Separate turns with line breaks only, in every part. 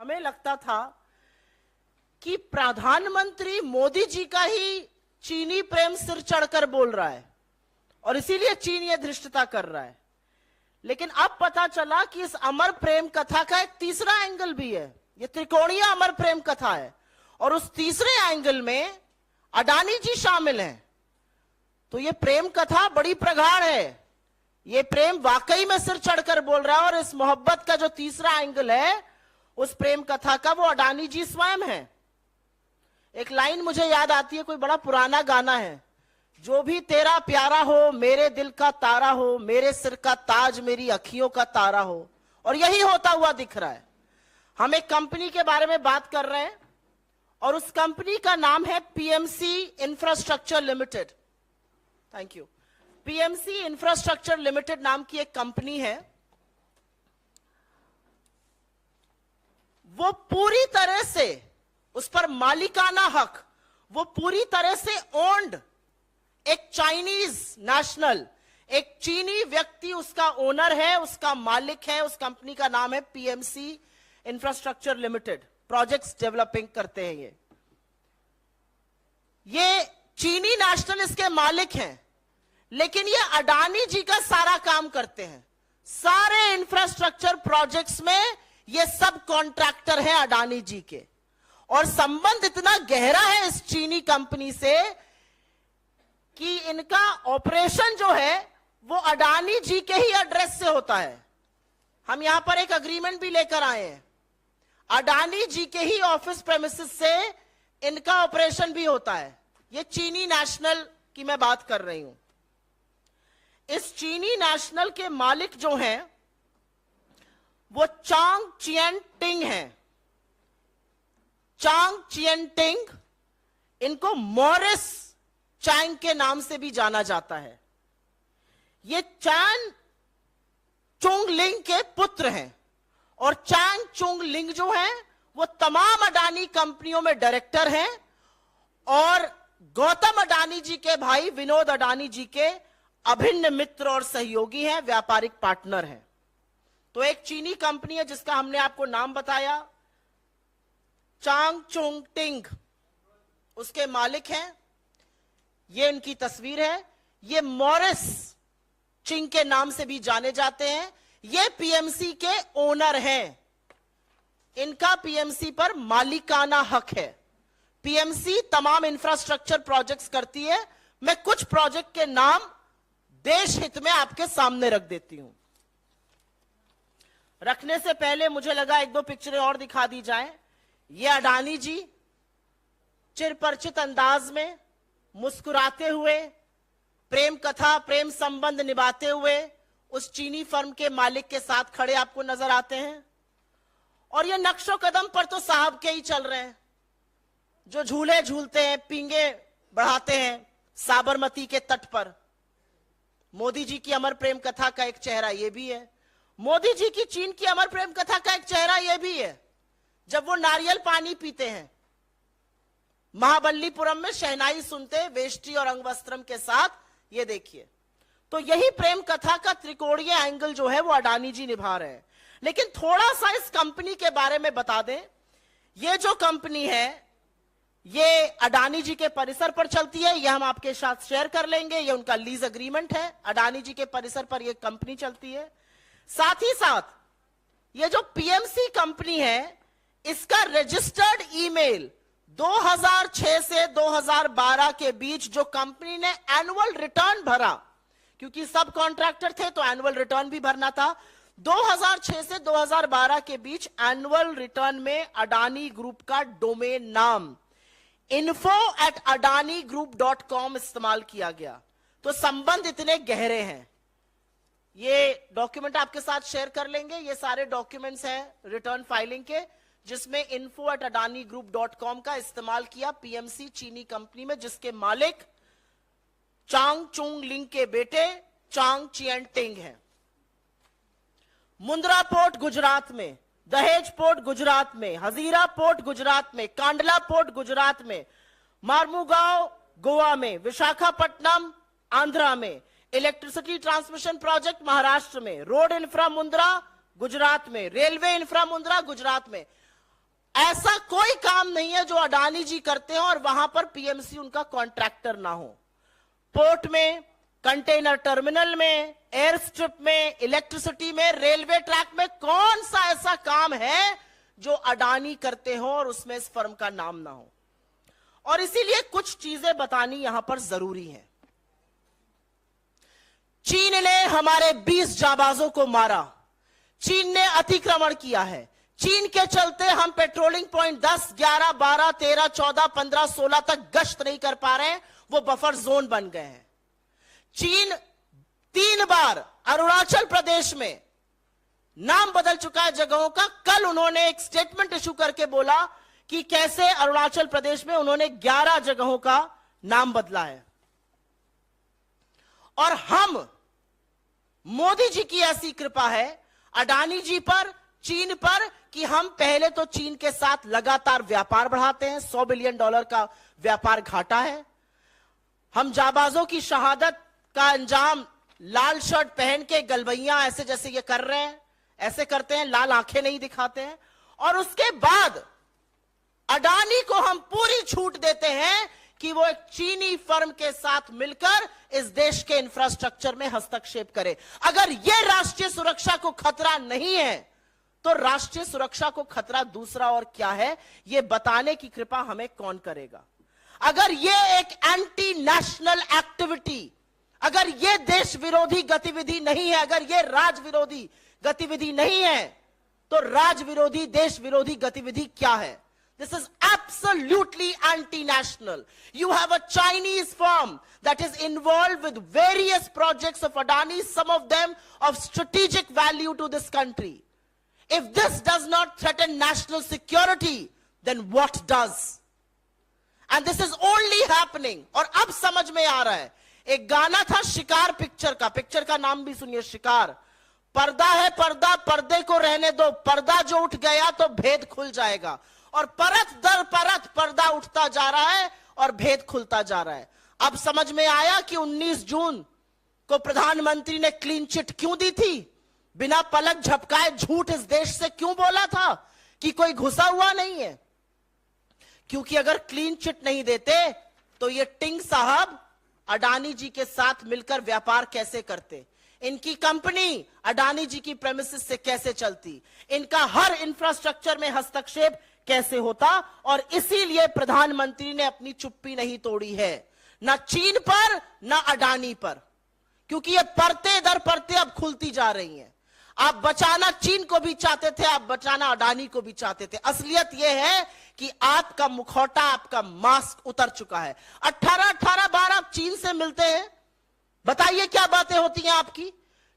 हमें लगता था कि प्रधानमंत्री मोदी जी का ही चीनी प्रेम सिर चढ़कर बोल रहा है और इसीलिए चीन ये धृष्टता कर रहा है। लेकिन अब पता चला कि इस अमर प्रेम कथा का एक तीसरा एंगल भी है। ये त्रिकोणीय अमर प्रेम कथा है और उस तीसरे एंगल में अडानी जी शामिल हैं। तो ये प्रेम कथा बड़ी प्रगाढ़ है। ये प्रेम वाकई में सिर चढ़कर बोल रहा है और इस मोहब्बत का जो तीसरा एंगल है उस प्रेम कथा का वो अडानी जी स्वयं है। एक लाइन मुझे याद आती है, कोई बड़ा पुराना गाना है, जो भी तेरा प्यारा हो मेरे दिल का तारा हो, मेरे सिर का ताज मेरी अखियों का तारा हो। और यही होता हुआ दिख रहा है। हम एक कंपनी के बारे में बात कर रहे हैं और उस कंपनी का नाम है PMC infrastructure limited. Thank you. PMC infrastructure limited नाम की एक कंपनी है। वो पूरी तरह से, उस पर मालिकाना हक, वो पूरी तरह से ओन्ड एक चाइनीज नेशनल, एक चीनी व्यक्ति उसका ओनर है, उसका मालिक है। उस कंपनी का नाम है PMC infrastructure limited. Projects developing करते हैं ये चीनी नेशनल इसके मालिक हैं, लेकिन ये अडानी जी का सारा काम करते हैं। सारे इंफ्रास्ट्रक्चर प्रोजेक्ट्स में ये सब कॉन्ट्रैक्टर हैं अडानी जी के। और संबंध इतना गहरा है इस चीनी कंपनी से कि इनका ऑपरेशन जो है वो अडानी जी के ही एड्रेस से होता है। हम यहां पर एक अग्रीमेंट भी लेकर आए हैं। अडानी जी के ही ऑफिस प्रेमिसेस से इनका ऑपरेशन भी होता है। ये चीनी नेशनल की मैं बात कर रही हूं। इस चीनी नेशनल के मालिक जो हैं वो चांग चियन टिंग हैं। चांग चियन टिंग, इनको मॉरिस चैंग के नाम से भी जाना जाता है। ये चैन चुंग लिंग के पुत्र हैं और चैंग चुंग लिंग जो हैं वो तमाम अडानी कंपनियों में डायरेक्टर हैं और गौतम अडानी जी के भाई विनोद अडानी जी के अभिन्न मित्र और सहयोगी हैं, व्यापारिक पार्टनर हैं। तो एक चीनी कंपनी है जिसका हमने आपको नाम बताया, चांग चुंग टिंग उसके मालिक हैं। ये उनकी तस्वीर है। ये मॉरिस चिंग के नाम से भी जाने जाते हैं। ये पीएमसी के ओनर हैं। इनका पीएमसी पर मालिकाना हक है। पीएमसी तमाम इंफ्रास्ट्रक्चर प्रोजेक्ट्स करती है। मैं कुछ प्रोजेक्ट के नाम देश हित में आपके सामने रख देती हूं। रखने से पहले मुझे लगा एक दो पिक्चरें और दिखा दी जाएं। ये अडानी जी चिरपरिचित अंदाज में मुस्कुराते हुए प्रेम कथा, प्रेम संबंध निभाते हुए उस चीनी फर्म के मालिक के साथ खड़े आपको नजर आते हैं। और ये नक्शो कदम पर तो साहब के ही चल रहे हैं, जो झूले झूलते हैं, पींगे बढ़ाते हैं साबरमती के तट पर। मोदी जी की अमर प्रेम कथा का एक चेहरा ये भी है। मोदी जी की चीन की अमर प्रेम कथा का एक चेहरा ये भी है जब वो नारियल पानी पीते हैं, महाबलीपुरम में शहनाई सुनते वेष्टी और अंगवस्त्रम के साथ। ये देखिए, तो यही प्रेम कथा का त्रिकोणीय एंगल जो है वो अडानी जी निभा रहे हैं। लेकिन थोड़ा सा इस कंपनी के बारे में बता दें। ये जो कंपनी है ये अडानी जी के परिसर पर चलती है। ये हम आपके साथ शेयर कर लेंगे। ये उनका लीज अग्रीमेंट है। अडानी जी के परिसर पर यह कंपनी चलती है। साथ ही साथ ये जो पीएमसी कंपनी है इसका रजिस्टर्ड ईमेल 2006 से 2012 के बीच जो कंपनी ने एनुअल रिटर्न भरा, क्योंकि सब कॉन्ट्रैक्टर थे तो एनुअल रिटर्न भी भरना था, 2006 से 2012 के बीच एनुअल रिटर्न में अडानी ग्रुप का डोमेन नाम info@adanigroup.com इस्तेमाल किया गया। तो संबंध इतने गहरे हैं। ये डॉक्यूमेंट आपके साथ शेयर कर लेंगे। ये सारे डॉक्यूमेंट्स हैं रिटर्न फाइलिंग के, जिसमें info@adanigroup.com का इस्तेमाल किया पीएमसी चीनी कंपनी में, जिसके मालिक चांग चुंग लिंग के बेटे चांग चियन टिंग हैं। मुंद्रा पोर्ट गुजरात में, दहेज पोर्ट गुजरात में, हजीरा पोर्ट गुजरात में, कांडला पोर्ट गुजरात में, मार्मुगांव गोवा में, विशाखापट्टनम आंध्रा में, इलेक्ट्रिसिटी ट्रांसमिशन प्रोजेक्ट महाराष्ट्र में, रोड इंफ्रा मुंद्रा गुजरात में, रेलवे इंफ्रा मुंद्रा गुजरात में। ऐसा कोई काम नहीं है जो अडानी जी करते हो और वहां पर पीएमसी उनका कॉन्ट्रैक्टर ना हो। पोर्ट में, कंटेनर टर्मिनल में, एयर स्ट्रिप में, इलेक्ट्रिसिटी में, रेलवे ट्रैक में कौन सा ऐसा काम है जो अडानी करते हो और उसमें इस फर्म का नाम ना हो। और इसीलिए कुछ चीजें बतानी यहां पर जरूरी है। चीन ने हमारे 20 जाबाजों को मारा, चीन ने अतिक्रमण किया है, चीन के चलते हम पेट्रोलिंग पॉइंट 10, 11, 12, 13, 14, 15, 16 तक गश्त नहीं कर पा रहे हैं, वो बफर जोन बन गए हैं। चीन 3 बार अरुणाचल प्रदेश में नाम बदल चुका है जगहों का। कल उन्होंने एक स्टेटमेंट इशू करके बोला कि कैसे अरुणाचल प्रदेश में उन्होंने 11 जगहों का नाम बदला है। और हम, मोदी जी की ऐसी कृपा है अडानी जी पर, चीन पर, कि हम पहले तो चीन के साथ लगातार व्यापार बढ़ाते हैं। $100 बिलियन का व्यापार घाटा है। हम जाबाजों की शहादत का अंजाम लाल शर्ट पहन के गलबैया ऐसे जैसे ये कर रहे हैं, ऐसे करते हैं, लाल आंखें नहीं दिखाते हैं। और उसके बाद अडानी को हम पूरी छूट देते हैं कि वो एक चीनी फर्म के साथ मिलकर इस देश के इंफ्रास्ट्रक्चर में हस्तक्षेप करे। अगर यह राष्ट्रीय सुरक्षा को खतरा नहीं है तो राष्ट्रीय सुरक्षा को खतरा दूसरा और क्या है, यह बताने की कृपा हमें कौन करेगा। अगर यह एक एंटी नेशनल एक्टिविटी, अगर यह देश विरोधी गतिविधि नहीं है, अगर यह राज विरोधी गतिविधि नहीं है, तो राज विरोधी, देश विरोधी गतिविधि क्या है? This is absolutely anti-national. You have a Chinese firm that is involved with various projects of Adani, some of them of strategic value to this country. If this does not threaten national security, then what does? And this is only happening. और अब समझ में आ रहा है। एक गाना था शिकार पिक्चर का नाम भी सुनिए, शिकार। पर्दा है पर्दा, पर्दे को रहने दो, पर्दा जो उठ गया तो भेद खुल जाएगा। और परत दर परत पर्दा उठता जा रहा है और भेद खुलता जा रहा है। अब समझ में आया कि 19 जून को प्रधानमंत्री ने क्लीन चिट क्यों दी थी, बिना पलक झपकाए झूठ इस देश से क्यों बोला था कि कोई घुसा हुआ नहीं है। क्योंकि अगर क्लीन चिट नहीं देते तो ये टिंग साहब अडानी जी के साथ मिलकर व्यापार कैसे करते, इनकी कंपनी अडानी जी की प्रेमिसेस से कैसे चलती, इनका हर इंफ्रास्ट्रक्चर में हस्तक्षेप कैसे होता। और इसीलिए प्रधानमंत्री ने अपनी चुप्पी नहीं तोड़ी है, ना चीन पर ना अडानी पर, क्योंकि ये परते दर परते अब खुलती जा रही हैं। आप बचाना चीन को भी चाहते थे, आप बचाना अडानी को भी चाहते थे। असलियत यह है कि आपका मुखौटा, आपका मास्क उतर चुका है। 18 बार आप चीन से मिलते हैं, बताइए क्या बातें होती हैं आपकी।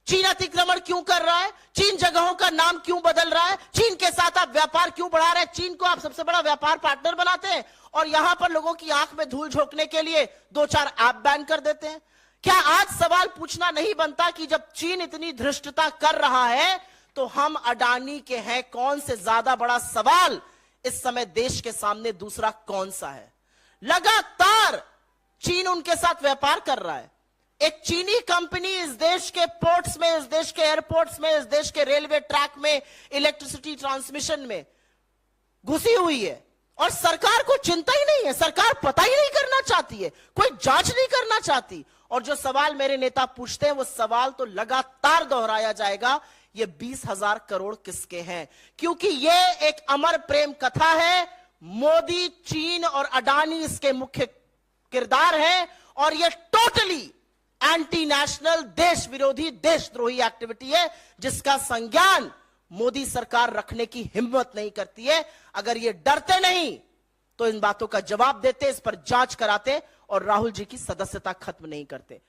चीन अतिक्रमण क्यों कर रहा है, चीन जगहों का नाम क्यों बदल रहा है, चीन के साथ आप व्यापार क्यों बढ़ा रहे हैं, चीन को आप सबसे बड़ा व्यापार पार्टनर बनाते हैं और यहां पर लोगों की आंख में धूल झोंकने के लिए 2-4 ऐप बैन कर देते हैं। क्या आज सवाल पूछना नहीं बनता कि जब चीन इतनी धृष्टता कर रहा है तो हम अडानी के हैं, कौन से ज्यादा बड़ा सवाल इस समय देश के सामने दूसरा कौन सा है। लगातार चीन उनके साथ व्यापार कर रहा है। एक चीनी कंपनी इस देश के पोर्ट्स में, इस देश के एयरपोर्ट्स में, इस देश के रेलवे ट्रैक में, इलेक्ट्रिसिटी ट्रांसमिशन में घुसी हुई है और सरकार को चिंता ही नहीं है, सरकार पता ही नहीं करना चाहती है, कोई जांच नहीं करना चाहती। और जो सवाल मेरे नेता पूछते हैं वो सवाल तो लगातार दोहराया जाएगा, ये 20,000 करोड़ किसके हैं, क्योंकि ये एक अमर प्रेम कथा है। मोदी, चीन और अडानी इसके मुख्य किरदार हैं और ये टोटली एंटी नेशनल, देश विरोधी, देशद्रोही एक्टिविटी है जिसका संज्ञान मोदी सरकार रखने की हिम्मत नहीं करती है। अगर ये डरते नहीं तो इन बातों का जवाब देते, इस पर जांच कराते और राहुल जी की सदस्यता खत्म नहीं करते।